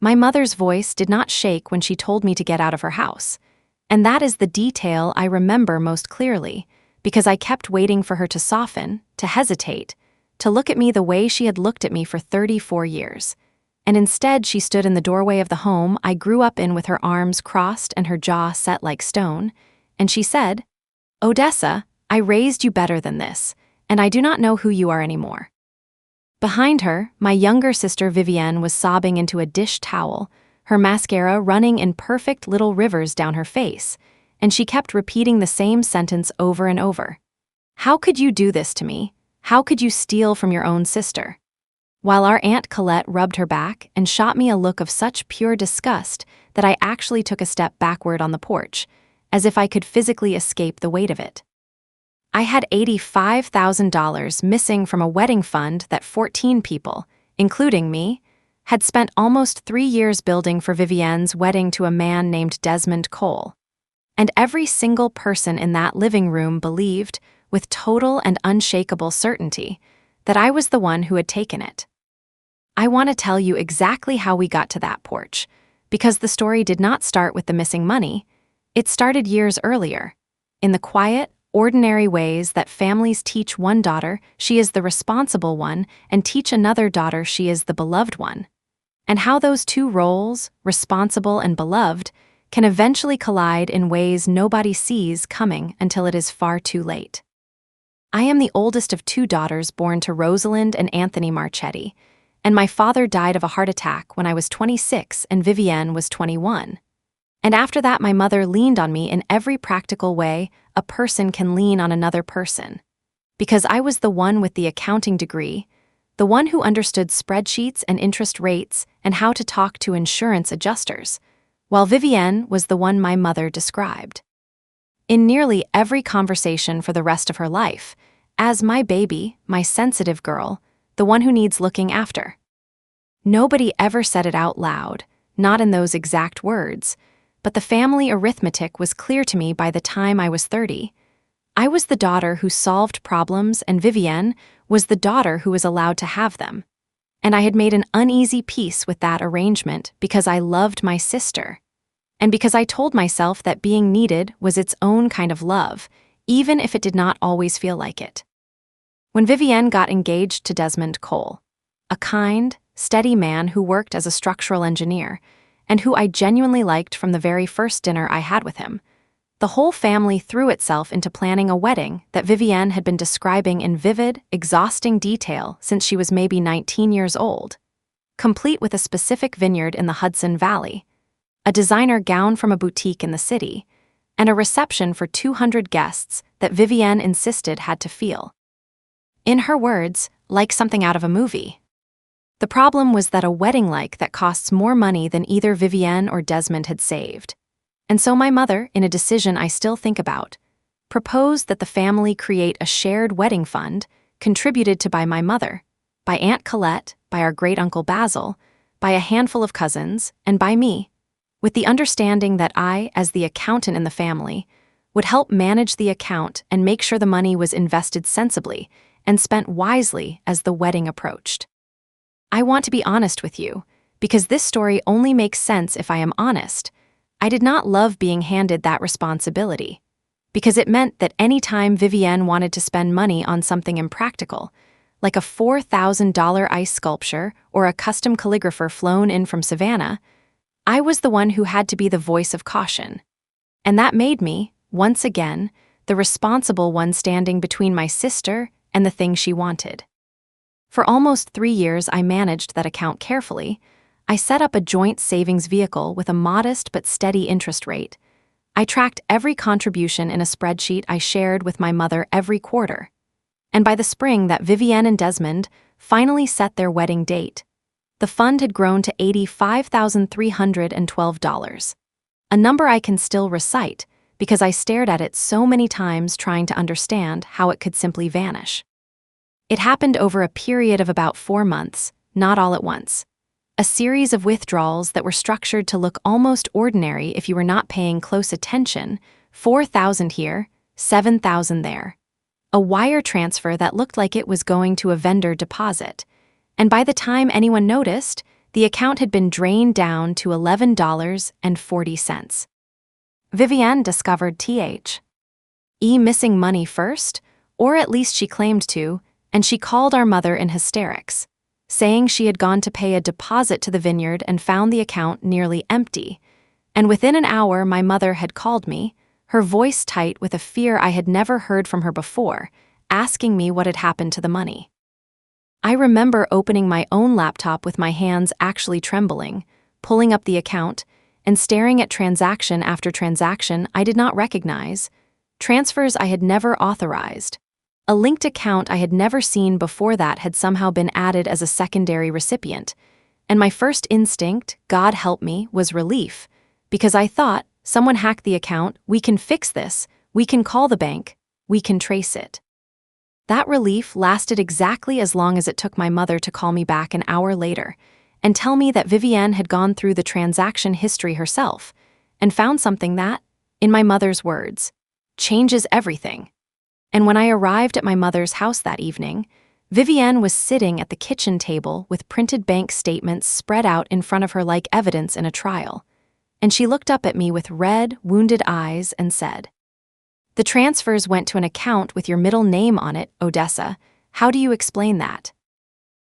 My mother's voice did not shake when she told me to get out of her house. And that is the detail I remember most clearly, because I kept waiting for her to soften, to hesitate, to look at me the way she had looked at me for 34 years. And instead she stood in the doorway of the home I grew up in with her arms crossed and her jaw set like stone, and she said, "Odessa, I raised you better than this, and I do not know who you are anymore." Behind her, my younger sister Vivienne was sobbing into a dish towel, her mascara running in perfect little rivers down her face, and she kept repeating the same sentence over and over. "How could you do this to me? How could you steal from your own sister?" While our Aunt Colette rubbed her back and shot me a look of such pure disgust that I actually took a step backward on the porch, as if I could physically escape the weight of it. I had $85,000 missing from a wedding fund that 14 people, including me, had spent almost 3 years building for Vivienne's wedding to a man named Desmond Cole. And every single person in that living room believed, with total and unshakable certainty, that I was the one who had taken it. I want to tell you exactly how we got to that porch, because the story did not start with the missing money. It started years earlier, in the quiet, ordinary ways that families teach one daughter she is the responsible one and teach another daughter she is the beloved one, and how those two roles, responsible and beloved, can eventually collide in ways nobody sees coming until it is far too late. I am the oldest of 2 daughters born to Rosalind and Anthony Marchetti, and my father died of a heart attack when I was 26 and Vivienne was 21. And after that, my mother leaned on me in every practical way a person can lean on another person. Because I was the one with the accounting degree, the one who understood spreadsheets and interest rates and how to talk to insurance adjusters, while Vivienne was the one my mother described. In nearly every conversation for the rest of her life, as my baby, my sensitive girl, the one who needs looking after. Nobody ever said it out loud, not in those exact words, but the family arithmetic was clear to me by the time I was 30. I was the daughter who solved problems, and Vivienne was the daughter who was allowed to have them. And I had made an uneasy peace with that arrangement because I loved my sister, and because I told myself that being needed was its own kind of love, even if it did not always feel like it. When Vivienne got engaged to Desmond Cole, a kind, steady man who worked as a structural engineer, and who I genuinely liked from the very first dinner I had with him, the whole family threw itself into planning a wedding that Vivienne had been describing in vivid, exhausting detail since she was maybe 19 years old, complete with a specific vineyard in the Hudson Valley, a designer gown from a boutique in the city, and a reception for 200 guests that Vivienne insisted had to feel, in her words, like something out of a movie. The problem was that a wedding like that costs more money than either Vivienne or Desmond had saved. And so my mother, in a decision I still think about, proposed that the family create a shared wedding fund contributed to by my mother, by Aunt Colette, by our great-uncle Basil, by a handful of cousins, and by me, with the understanding that I, as the accountant in the family, would help manage the account and make sure the money was invested sensibly and spent wisely as the wedding approached. I want to be honest with you, because this story only makes sense if I am honest. I did not love being handed that responsibility, because it meant that any time Vivienne wanted to spend money on something impractical, like a $4,000 ice sculpture or a custom calligrapher flown in from Savannah, I was the one who had to be the voice of caution. And that made me, once again, the responsible one standing between my sister and the thing she wanted. For almost 3 years, I managed that account carefully. I set up a joint savings vehicle with a modest but steady interest rate. I tracked every contribution in a spreadsheet I shared with my mother every quarter. And by the spring that Vivienne and Desmond finally set their wedding date, the fund had grown to $85,312, a number I can still recite because I stared at it so many times trying to understand how it could simply vanish. It happened over a period of about 4 months, not all at once. A series of withdrawals that were structured to look almost ordinary if you were not paying close attention, 4,000 here, 7,000 there. A wire transfer that looked like it was going to a vendor deposit, and by the time anyone noticed, the account had been drained down to $11.40. Vivienne discovered missing money first, or at least she claimed to, and she called our mother in hysterics, saying she had gone to pay a deposit to the vineyard and found the account nearly empty. And within an hour, my mother had called me, her voice tight with a fear I had never heard from her before, asking me what had happened to the money. I remember opening my own laptop with my hands actually trembling, pulling up the account, and staring at transaction after transaction I did not recognize, transfers I had never authorized. A linked account I had never seen before that had somehow been added as a secondary recipient, and my first instinct, God help me, was relief, because I thought, someone hacked the account, we can fix this, we can call the bank, we can trace it. That relief lasted exactly as long as it took my mother to call me back an hour later and tell me that Vivienne had gone through the transaction history herself and found something that, in my mother's words, changes everything. And when I arrived at my mother's house that evening, Vivienne was sitting at the kitchen table with printed bank statements spread out in front of her like evidence in a trial. And she looked up at me with red, wounded eyes and said, "The transfers went to an account with your middle name on it, Odessa. How do you explain that?"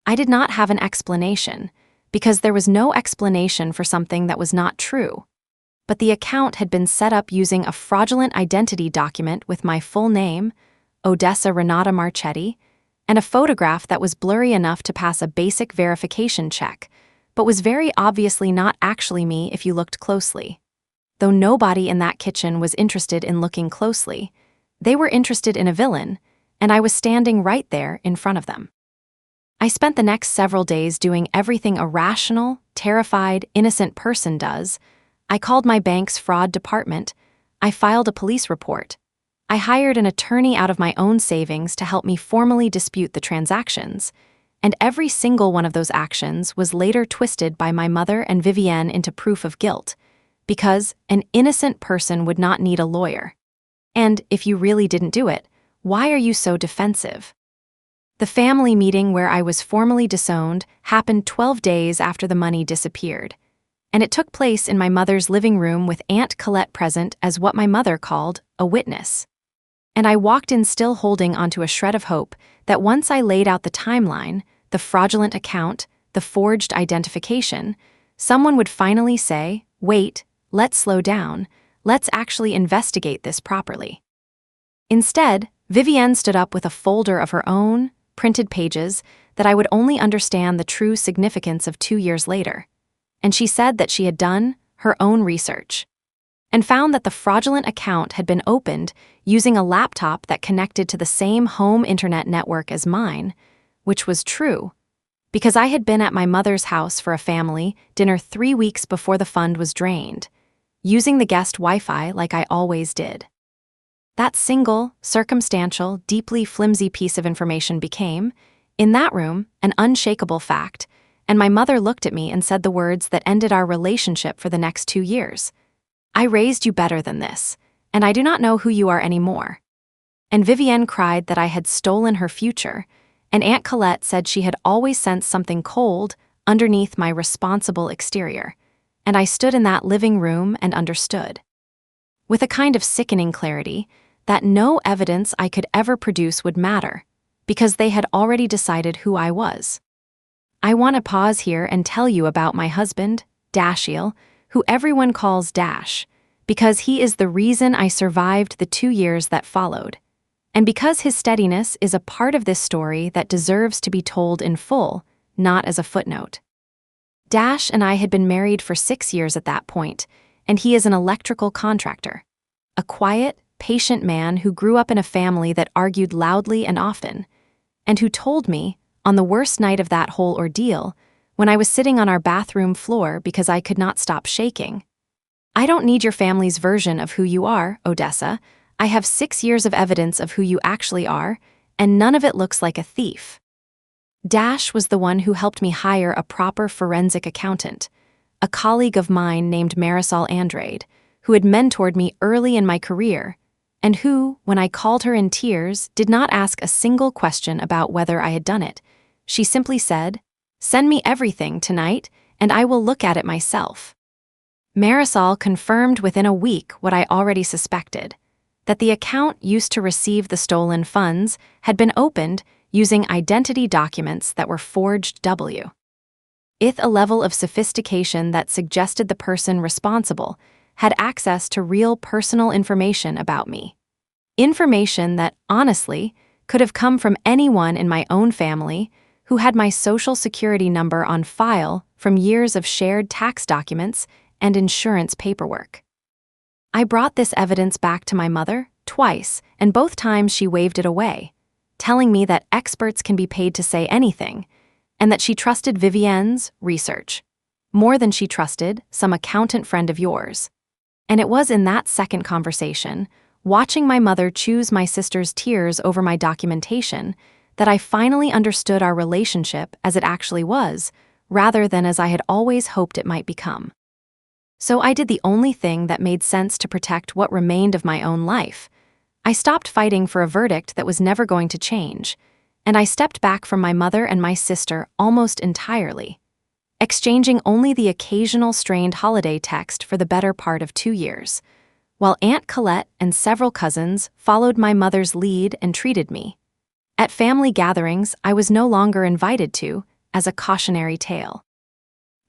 I did not have an explanation, because there was no explanation for something that was not true. But the account had been set up using a fraudulent identity document with my full name, Odessa Renata Marchetti, and a photograph that was blurry enough to pass a basic verification check, but was very obviously not actually me if you looked closely. Though nobody in that kitchen was interested in looking closely, they were interested in a villain, and I was standing right there in front of them. I spent the next several days doing everything a rational, terrified, innocent person does. I called my bank's fraud department. I filed a police report. I hired an attorney out of my own savings to help me formally dispute the transactions, and every single one of those actions was later twisted by my mother and Vivienne into proof of guilt, because an innocent person would not need a lawyer. And if you really didn't do it, why are you so defensive? The family meeting where I was formally disowned happened 12 days after the money disappeared, and it took place in my mother's living room with Aunt Colette present as what my mother called a witness. And I walked in still holding onto a shred of hope that once I laid out the timeline, the fraudulent account, the forged identification, someone would finally say, "Wait, let's slow down, let's actually investigate this properly." Instead, Vivienne stood up with a folder of her own, printed pages that I would only understand the true significance of 2 years later. And she said that she had done her own research and found that the fraudulent account had been opened using a laptop that connected to the same home internet network as mine, which was true, because I had been at my mother's house for a family dinner 3 weeks before the fund was drained, using the guest Wi-Fi like I always did. That single, circumstantial, deeply flimsy piece of information became, in that room, an unshakable fact, and my mother looked at me and said the words that ended our relationship for the next 2 years. "I raised you better than this, and I do not know who you are anymore." And Vivienne cried that I had stolen her future, and Aunt Colette said she had always sensed something cold underneath my responsible exterior, and I stood in that living room and understood, with a kind of sickening clarity, that no evidence I could ever produce would matter, because they had already decided who I was. I want to pause here and tell you about my husband, Dashiell, who everyone calls Dash, because he is the reason I survived the 2 years that followed, and because his steadiness is a part of this story that deserves to be told in full, not as a footnote. Dash and I had been married for 6 years at that point, and he is an electrical contractor, a quiet, patient man who grew up in a family that argued loudly and often, and who told me, on the worst night of that whole ordeal, when I was sitting on our bathroom floor because I could not stop shaking, "I don't need your family's version of who you are, Odessa. I have 6 years of evidence of who you actually are, and none of it looks like a thief." Dash was the one who helped me hire a proper forensic accountant, a colleague of mine named Marisol Andrade, who had mentored me early in my career, and who, when I called her in tears, did not ask a single question about whether I had done it. She simply said, "Send me everything tonight, and I will look at it myself." Marisol confirmed within a week what I already suspected, that the account used to receive the stolen funds had been opened using identity documents that were forged with a level of sophistication that suggested the person responsible had access to real personal information about me. Information that, honestly, could have come from anyone in my own family who had my social security number on file from years of shared tax documents and insurance paperwork. I brought this evidence back to my mother twice, and both times she waved it away, telling me that experts can be paid to say anything, and that she trusted Vivienne's research more than she trusted some accountant friend of yours. And it was in that second conversation, watching my mother choose my sister's tears over my documentation, that I finally understood our relationship as it actually was, rather than as I had always hoped it might become. So I did the only thing that made sense to protect what remained of my own life. I stopped fighting for a verdict that was never going to change, and I stepped back from my mother and my sister almost entirely, exchanging only the occasional strained holiday text for the better part of 2 years, while Aunt Colette and several cousins followed my mother's lead and treated me. At family gatherings, I was no longer invited to, as a cautionary tale.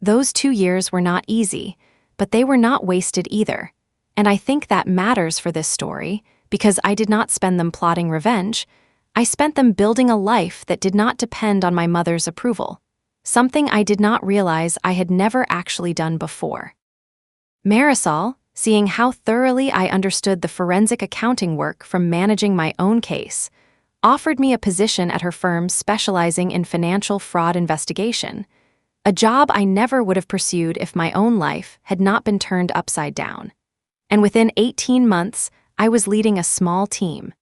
Those 2 years were not easy, but they were not wasted either, and I think that matters for this story, because I did not spend them plotting revenge. I spent them building a life that did not depend on my mother's approval, something I did not realize I had never actually done before. Marisol, seeing how thoroughly I understood the forensic accounting work from managing my own case, offered me a position at her firm specializing in financial fraud investigation, a job I never would have pursued if my own life had not been turned upside down. And within 18 months, I was leading a small team,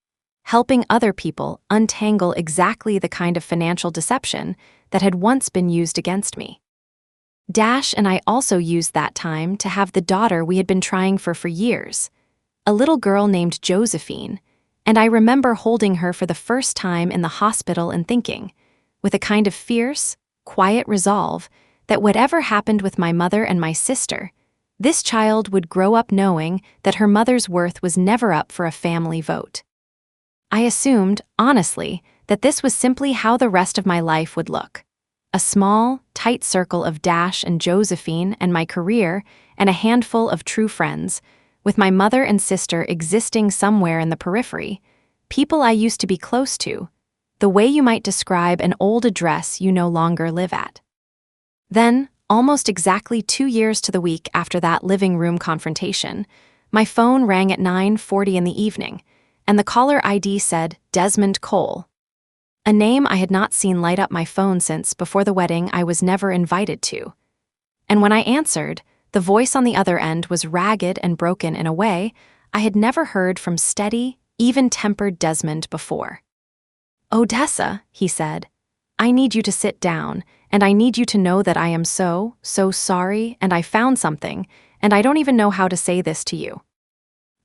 helping other people untangle exactly the kind of financial deception that had once been used against me. Dash and I also used that time to have the daughter we had been trying for years, a little girl named Josephine, and I remember holding her for the first time in the hospital and thinking, with a kind of fierce, quiet resolve, that whatever happened with my mother and my sister, this child would grow up knowing that her mother's worth was never up for a family vote. I assumed, honestly, that this was simply how the rest of my life would look. A small, tight circle of Dash and Josephine and my career and a handful of true friends, with my mother and sister existing somewhere in the periphery, people I used to be close to, the way you might describe an old address you no longer live at. Then, almost exactly 2 years to the week after that living room confrontation, my phone rang at 9:40 in the evening, and the caller ID said Desmond Cole, a name I had not seen light up my phone since before the wedding I was never invited to. And when I answered, the voice on the other end was ragged and broken in a way I had never heard from steady, even-tempered Desmond before. "Odessa," he said, "I need you to sit down, and I need you to know that I am so sorry, and I found something, and I don't even know how to say this to you."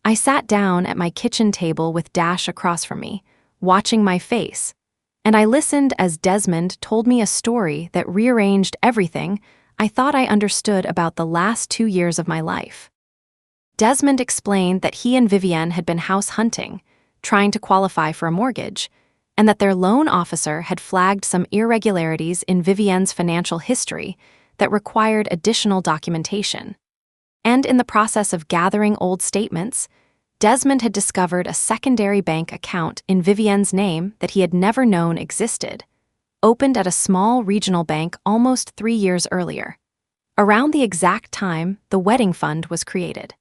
I sat down at my kitchen table with Dash across from me, watching my face, and I listened as Desmond told me a story that rearranged everything I thought I understood about the last 2 years of my life. Desmond explained that he and Vivienne had been house hunting, trying to qualify for a mortgage, and that their loan officer had flagged some irregularities in Vivienne's financial history that required additional documentation. And in the process of gathering old statements, Desmond had discovered a secondary bank account in Vivienne's name that he had never known existed, opened at a small regional bank almost 3 years earlier, around the exact time the wedding fund was created.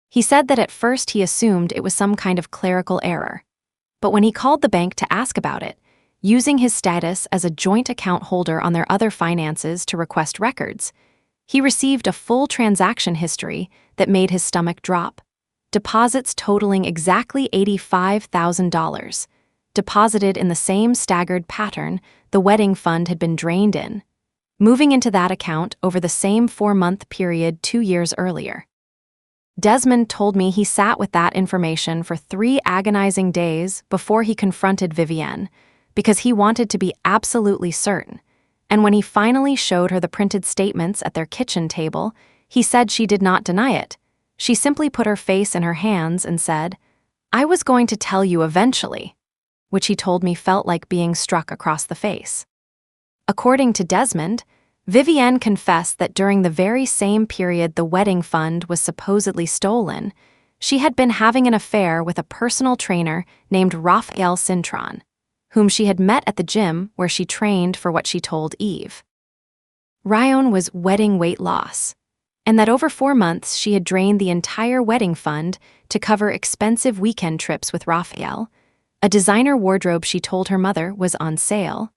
He said that at first he assumed it was some kind of clerical error, but when he called the bank to ask about it, using his status as a joint account holder on their other finances to request records, he received a full transaction history that made his stomach drop. Deposits totaling exactly $85,000, deposited in the same staggered pattern the wedding fund had been drained in, moving into that account over the same 4-month period 2 years earlier. Desmond told me he sat with that information for 3 agonizing days before he confronted Vivienne, because he wanted to be absolutely certain, And when he finally showed her the printed statements at their kitchen table, he said she did not deny it. She simply put her face in her hands and said, "I was going to tell you eventually," which he told me felt like being struck across the face. According to Desmond, Vivienne confessed that during the very same period the wedding fund was supposedly stolen, she had been having an affair with a personal trainer named Raphael Cintron, whom she had met at the gym where she trained for what she told Eve. Ryan was wedding weight loss, and that over 4 months she had drained the entire wedding fund to cover expensive weekend trips with Raphael, a designer wardrobe she told her mother was on sale,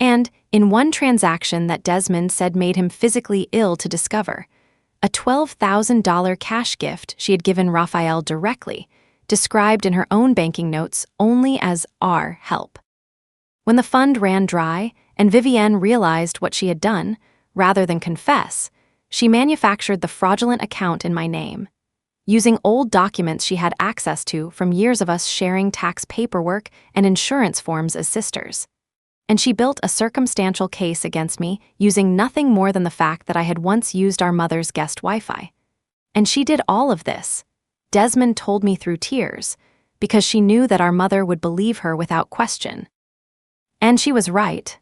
and, in one transaction that Desmond said made him physically ill to discover, a $12,000 cash gift she had given Raphael directly, described in her own banking notes only as our help. When the fund ran dry and Vivienne realized what she had done, rather than confess, she manufactured the fraudulent account in my name, using old documents she had access to from years of us sharing tax paperwork and insurance forms as sisters. And she built a circumstantial case against me using nothing more than the fact that I had once used our mother's guest Wi-Fi. And she did all of this, Desmond told me through tears, because she knew that our mother would believe her without question. And she was right.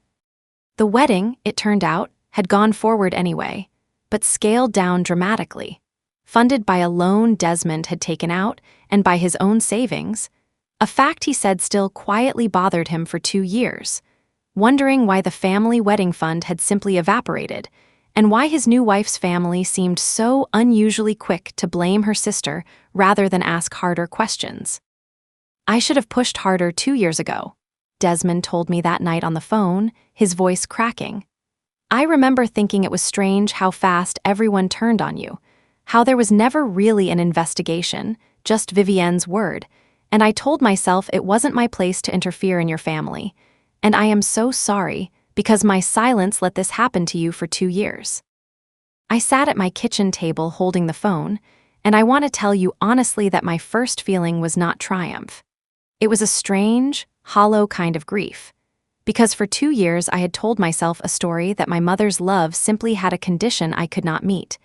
The wedding, it turned out, had gone forward anyway, but scaled down dramatically, funded by a loan Desmond had taken out and by his own savings, a fact he said still quietly bothered him for 2 years, wondering why the family wedding fund had simply evaporated, and why his new wife's family seemed so unusually quick to blame her sister rather than ask harder questions. "I should have pushed harder 2 years ago," Desmond told me that night on the phone, his voice cracking. "I remember thinking it was strange how fast everyone turned on you, how there was never really an investigation, just Vivienne's word, and I told myself it wasn't my place to interfere in your family. And I am so sorry, because my silence let this happen to you for 2 years." I sat at my kitchen table holding the phone, and I want to tell you honestly that my first feeling was not triumph. It was a strange, hollow kind of grief. Because for 2 years I had told myself a story that my mother's love simply had a condition I could not meet.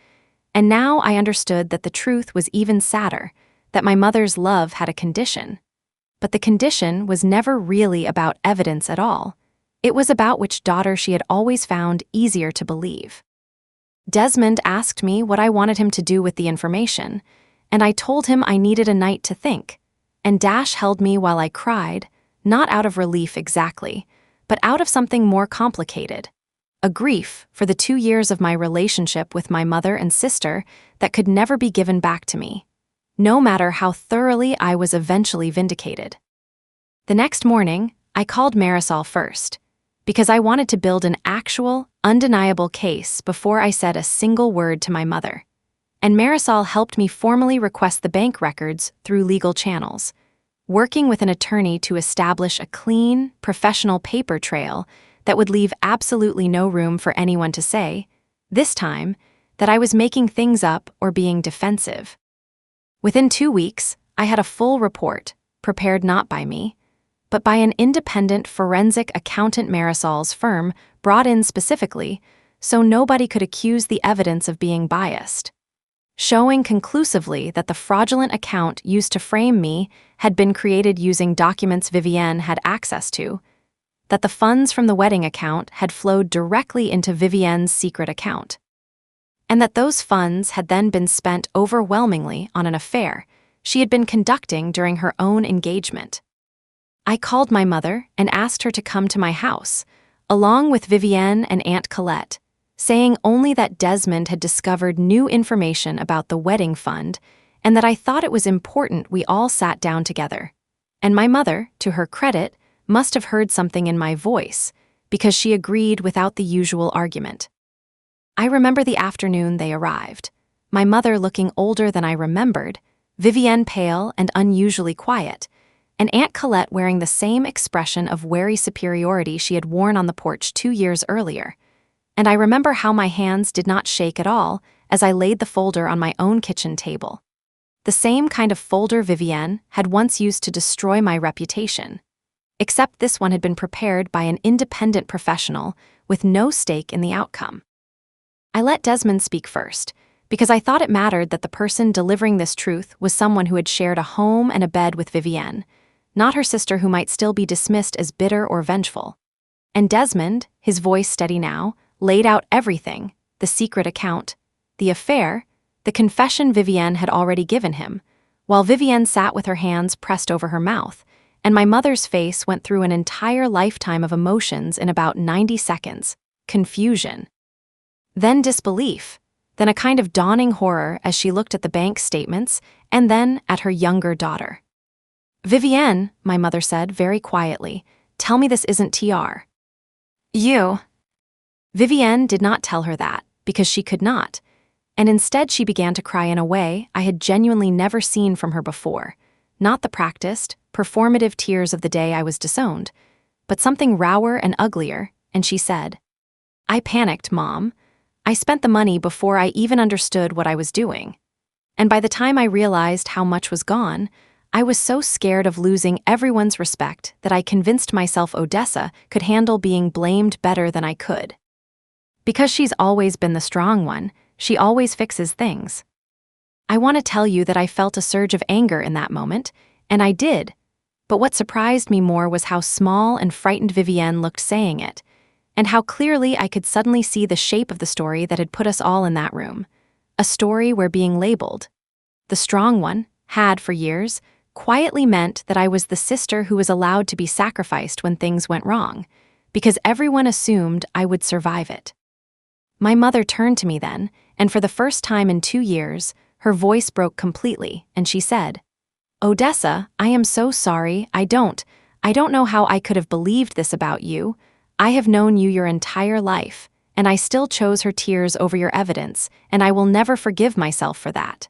And now I understood that the truth was even sadder, that my mother's love had a condition. But the condition was never really about evidence at all. It was about which daughter she had always found easier to believe. Desmond asked me what I wanted him to do with the information, and I told him I needed a night to think, and Dash held me while I cried, not out of relief exactly, but out of something more complicated, a grief for the 2 years of my relationship with my mother and sister that could never be given back to me, no matter how thoroughly I was eventually vindicated. The next morning, I called Marisol first, because I wanted to build an actual, undeniable case before I said a single word to my mother. And Marisol helped me formally request the bank records through legal channels, working with an attorney to establish a clean, professional paper trail that would leave absolutely no room for anyone to say, this time, that I was making things up or being defensive. Within 2 weeks, I had a full report, prepared not by me, but by an independent forensic accountant Marisol's firm brought in specifically so nobody could accuse the evidence of being biased, showing conclusively that the fraudulent account used to frame me had been created using documents Vivienne had access to, that the funds from the wedding account had flowed directly into Vivienne's secret account, and that those funds had then been spent overwhelmingly on an affair she had been conducting during her own engagement. I called my mother and asked her to come to my house, along with Vivienne and Aunt Colette, saying only that Desmond had discovered new information about the wedding fund and that I thought it was important we all sat down together. And my mother, to her credit, must have heard something in my voice, because she agreed without the usual argument. I remember the afternoon they arrived, my mother looking older than I remembered, Vivienne pale and unusually quiet, and Aunt Colette wearing the same expression of wary superiority she had worn on the porch 2 years earlier. And I remember how my hands did not shake at all as I laid the folder on my own kitchen table. The same kind of folder Vivienne had once used to destroy my reputation. except this one had been prepared by an independent professional with no stake in the outcome. I let Desmond speak first, because I thought it mattered that the person delivering this truth was someone who had shared a home and a bed with Vivienne, not her sister who might still be dismissed as bitter or vengeful. And Desmond, his voice steady now, laid out everything: the secret account, the affair, the confession Vivienne had already given him, while Vivienne sat with her hands pressed over her mouth, and my mother's face went through an entire lifetime of emotions in about 90 seconds: confusion, then disbelief, then a kind of dawning horror as she looked at the bank statements and then at her younger daughter. "Vivienne," my mother said very quietly, "tell me this isn't TR." "You." Vivienne did not tell her that, because she could not, and instead she began to cry in a way I had genuinely never seen from her before, not the practiced, performative tears of the day I was disowned, but something rower and uglier, and she said, "I panicked, Mom. I spent the money before I even understood what I was doing. And by the time I realized how much was gone, I was so scared of losing everyone's respect that I convinced myself Odessa could handle being blamed better than I could. Because she's always been the strong one, she always fixes things." I want to tell you that I felt a surge of anger in that moment, and I did, but what surprised me more was how small and frightened Vivienne looked saying it, and how clearly I could suddenly see the shape of the story that had put us all in that room. A story where being labeled the strong one had, for years, quietly meant that I was the sister who was allowed to be sacrificed when things went wrong, because everyone assumed I would survive it. My mother turned to me then, and for the first time in 2 years, her voice broke completely, and she said, "Odessa, I am so sorry. I don't know how I could have believed this about you. I have known you your entire life, and I still chose her tears over your evidence, and I will never forgive myself for that."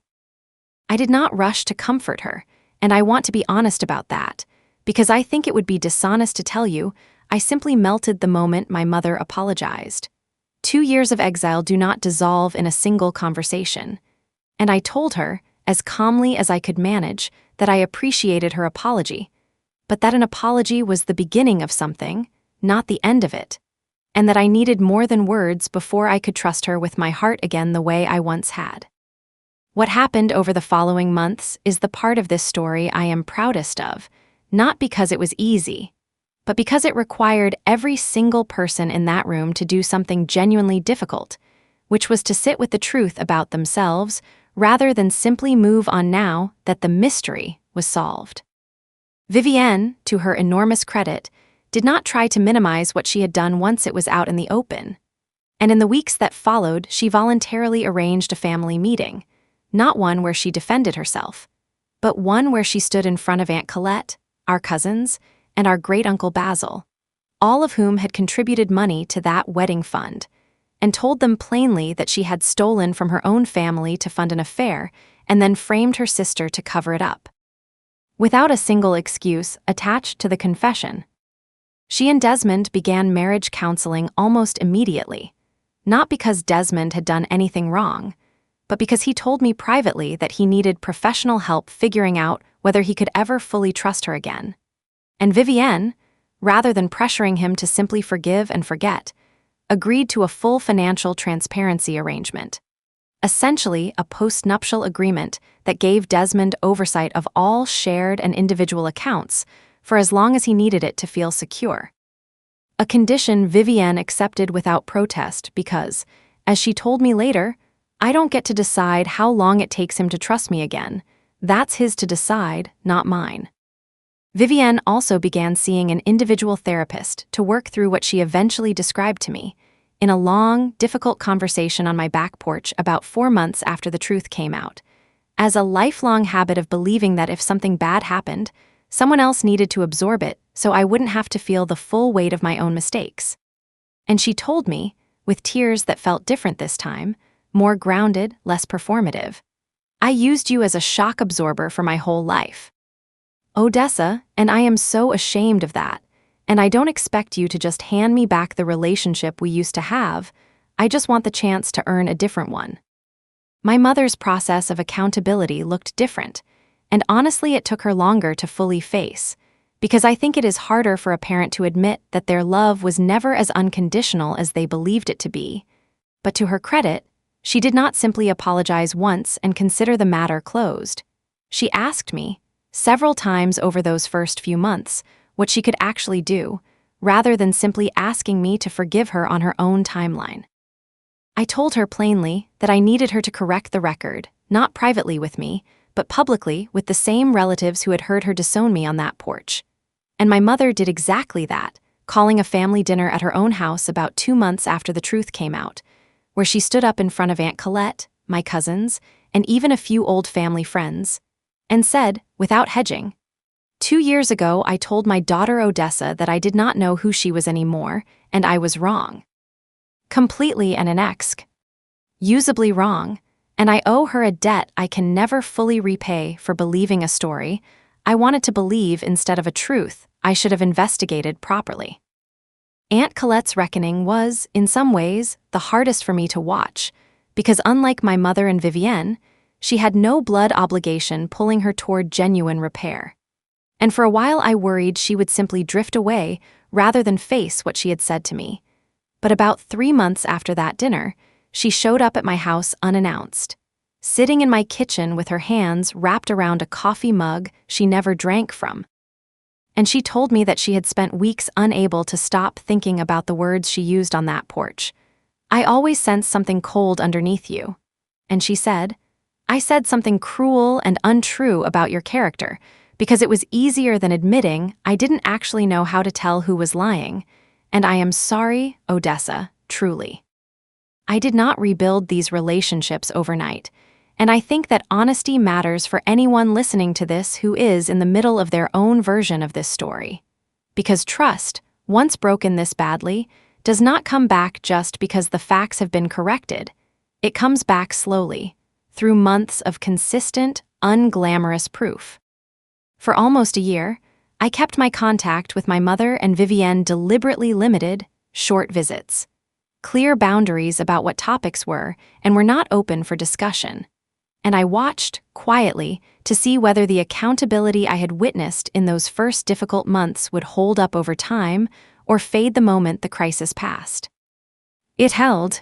I did not rush to comfort her, and I want to be honest about that, because I think it would be dishonest to tell you I simply melted the moment my mother apologized. 2 years of exile do not dissolve in a single conversation. And I told her, as calmly as I could manage, that I appreciated her apology, but that an apology was the beginning of something, not the end of it, and that I needed more than words before I could trust her with my heart again the way I once had. What happened over the following months is the part of this story I am proudest of, not because it was easy, but because it required every single person in that room to do something genuinely difficult, which was to sit with the truth about themselves rather than simply move on now that the mystery was solved. Vivienne, to her enormous credit, did not try to minimize what she had done once it was out in the open. And in the weeks that followed, she voluntarily arranged a family meeting, not one where she defended herself, but one where she stood in front of Aunt Colette, our cousins, and our great-uncle Basil, all of whom had contributed money to that wedding fund, and told them plainly that she had stolen from her own family to fund an affair and then framed her sister to cover it up, without a single excuse attached to the confession. She and Desmond began marriage counseling almost immediately, not because Desmond had done anything wrong, but because he told me privately that he needed professional help figuring out whether he could ever fully trust her again. And Vivienne, rather than pressuring him to simply forgive and forget, agreed to a full financial transparency arrangement, essentially a post-nuptial agreement that gave Desmond oversight of all shared and individual accounts for as long as he needed it to feel secure. A condition Vivienne accepted without protest because, as she told me later, "I don't get to decide how long it takes him to trust me again. That's his to decide, not mine." Vivienne also began seeing an individual therapist to work through what she eventually described to me, in a long, difficult conversation on my back porch about 4 months after the truth came out, as a lifelong habit of believing that if something bad happened, someone else needed to absorb it so I wouldn't have to feel the full weight of my own mistakes. And she told me, with tears that felt different this time, more grounded, less performative, "I used you as a shock absorber for my whole life, Odessa, and I am so ashamed of that, and I don't expect you to just hand me back the relationship we used to have. I just want the chance to earn a different one." My mother's process of accountability looked different, and honestly it took her longer to fully face, because I think it is harder for a parent to admit that their love was never as unconditional as they believed it to be. But to her credit, she did not simply apologize once and consider the matter closed. She asked me, several times over those first few months, what she could actually do, rather than simply asking me to forgive her on her own timeline. I told her plainly that I needed her to correct the record, not privately with me, but publicly with the same relatives who had heard her disown me on that porch. And my mother did exactly that, calling a family dinner at her own house about 2 months after the truth came out, where she stood up in front of Aunt Colette, my cousins, and even a few old family friends, and said, without hedging, 2 years ago I told my daughter Odessa that I did not know who she was anymore, and I was wrong. Completely and inexcusably wrong, and I owe her a debt I can never fully repay for believing a story I wanted to believe instead of a truth I should have investigated properly. Aunt Colette's reckoning was, in some ways, the hardest for me to watch, because unlike my mother and Vivienne, she had no blood obligation pulling her toward genuine repair. And for a while I worried she would simply drift away rather than face what she had said to me. But about 3 months after that dinner, she showed up at my house unannounced, sitting in my kitchen with her hands wrapped around a coffee mug she never drank from. And she told me that she had spent weeks unable to stop thinking about the words she used on that porch. I always sense something cold underneath you. And she said, I said something cruel and untrue about your character, because it was easier than admitting I didn't actually know how to tell who was lying. And I am sorry, Odessa, truly. I did not rebuild these relationships overnight, and I think that honesty matters for anyone listening to this who is in the middle of their own version of this story. Because trust, once broken this badly, does not come back just because the facts have been corrected. It comes back slowly, through months of consistent, unglamorous proof. For almost a year, I kept my contact with my mother and Vivienne deliberately limited, short visits. Clear boundaries about what topics were and were not open for discussion. And I watched, quietly, to see whether the accountability I had witnessed in those first difficult months would hold up over time or fade the moment the crisis passed. It held.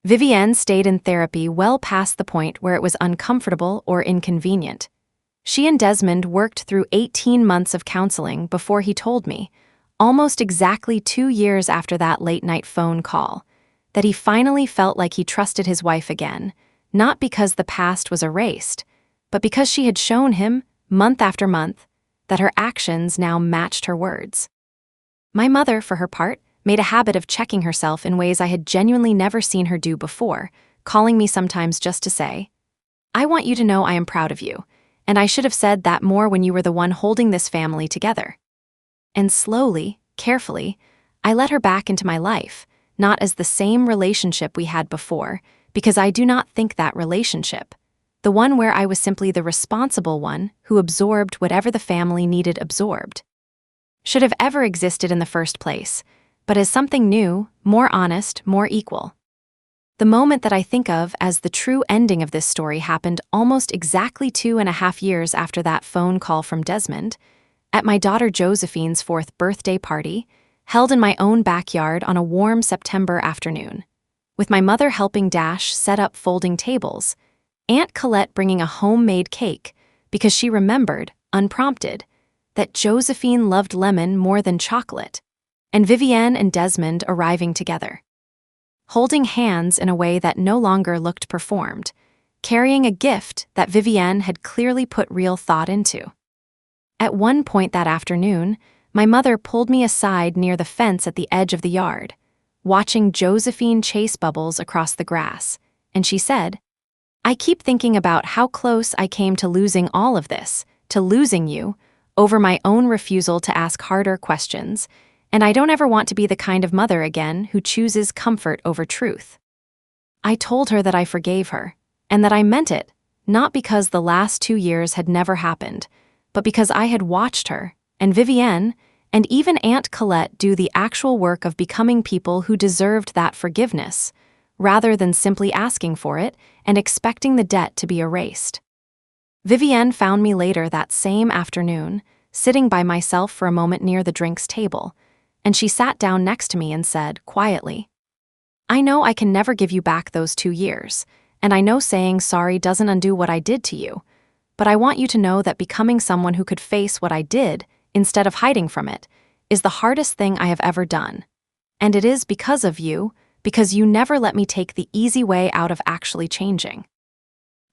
Vivienne stayed in therapy well past the point where it was uncomfortable or inconvenient. She and Desmond worked through 18 months of counseling before he told me, almost exactly 2 years after that late-night phone call, that he finally felt like he trusted his wife again, not because the past was erased, but because she had shown him, month after month, that her actions now matched her words. My mother, for her part, made a habit of checking herself in ways I had genuinely never seen her do before, calling me sometimes just to say, I want you to know I am proud of you, and I should have said that more when you were the one holding this family together. And slowly, carefully, I let her back into my life, not as the same relationship we had before, because I do not think that relationship, the one where I was simply the responsible one who absorbed whatever the family needed absorbed, should have ever existed in the first place, but as something new, more honest, more equal. The moment that I think of as the true ending of this story happened almost exactly 2.5 years after that phone call from Desmond, at my daughter Josephine's 4th birthday party, held in my own backyard on a warm September afternoon, with my mother helping Dash set up folding tables, Aunt Colette bringing a homemade cake because she remembered, unprompted, that Josephine loved lemon more than chocolate, and Vivienne and Desmond arriving together, holding hands in a way that no longer looked performed, carrying a gift that Vivienne had clearly put real thought into. At one point that afternoon, my mother pulled me aside near the fence at the edge of the yard, watching Josephine chase Bubbles across the grass, and she said, I keep thinking about how close I came to losing all of this, to losing you, over my own refusal to ask harder questions, and I don't ever want to be the kind of mother again who chooses comfort over truth. I told her that I forgave her, and that I meant it, not because the last 2 years had never happened, but because I had watched her, and Vivienne, and even Aunt Colette do the actual work of becoming people who deserved that forgiveness, rather than simply asking for it and expecting the debt to be erased. Vivienne found me later that same afternoon, sitting by myself for a moment near the drinks table, and she sat down next to me and said, quietly, "I know I can never give you back those 2 years, and I know saying sorry doesn't undo what I did to you, but I want you to know that becoming someone who could face what I did, instead of hiding from it, is the hardest thing I have ever done. And it is because of you, because you never let me take the easy way out of actually changing."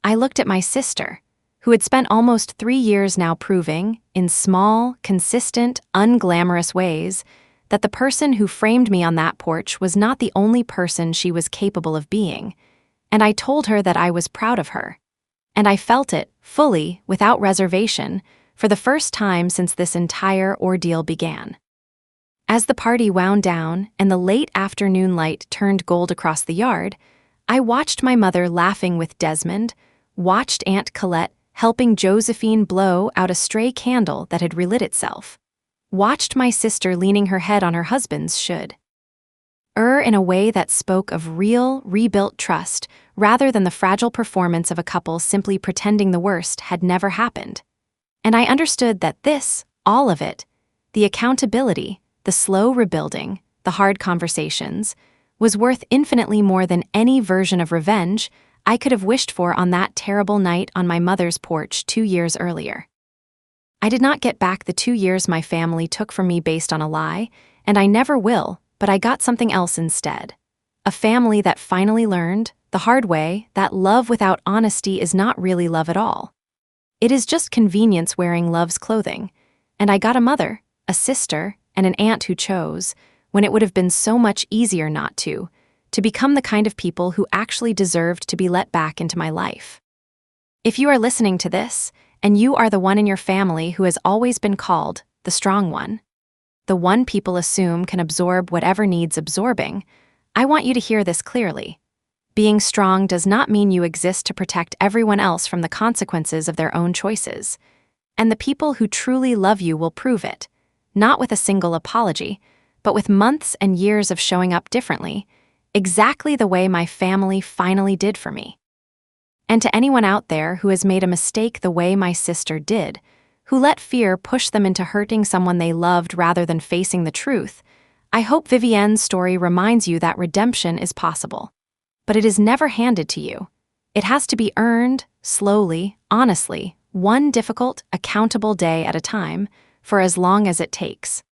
I looked at my sister, who had spent almost 3 years now proving, in small, consistent, unglamorous ways, that the person who framed me on that porch was not the only person she was capable of being, and I told her that I was proud of her. And I felt it, fully, without reservation, for the first time since this entire ordeal began. As the party wound down and the late afternoon light turned gold across the yard, I watched my mother laughing with Desmond, watched Aunt Colette helping Josephine blow out a stray candle that had relit itself, watched my sister leaning her head on her husband's should. In a way that spoke of real, rebuilt trust rather than the fragile performance of a couple simply pretending the worst had never happened. And I understood that this, all of it, the accountability, the slow rebuilding, the hard conversations, was worth infinitely more than any version of revenge I could have wished for on that terrible night on my mother's porch 2 years earlier. I did not get back the 2 years my family took from me based on a lie, and I never will, but I got something else instead. A family that finally learned, the hard way, that love without honesty is not really love at all. It is just convenience wearing love's clothing, and I got a mother, a sister, and an aunt who chose, when it would have been so much easier not to become the kind of people who actually deserved to be let back into my life. If you are listening to this, and you are the one in your family who has always been called the strong one, the one people assume can absorb whatever needs absorbing, I want you to hear this clearly. Being strong does not mean you exist to protect everyone else from the consequences of their own choices. And the people who truly love you will prove it, not with a single apology, but with months and years of showing up differently, exactly the way my family finally did for me. And to anyone out there who has made a mistake the way my sister did, who let fear push them into hurting someone they loved rather than facing the truth, I hope Vivienne's story reminds you that redemption is possible. But it is never handed to you. It has to be earned, slowly, honestly, one difficult, accountable day at a time, for as long as it takes.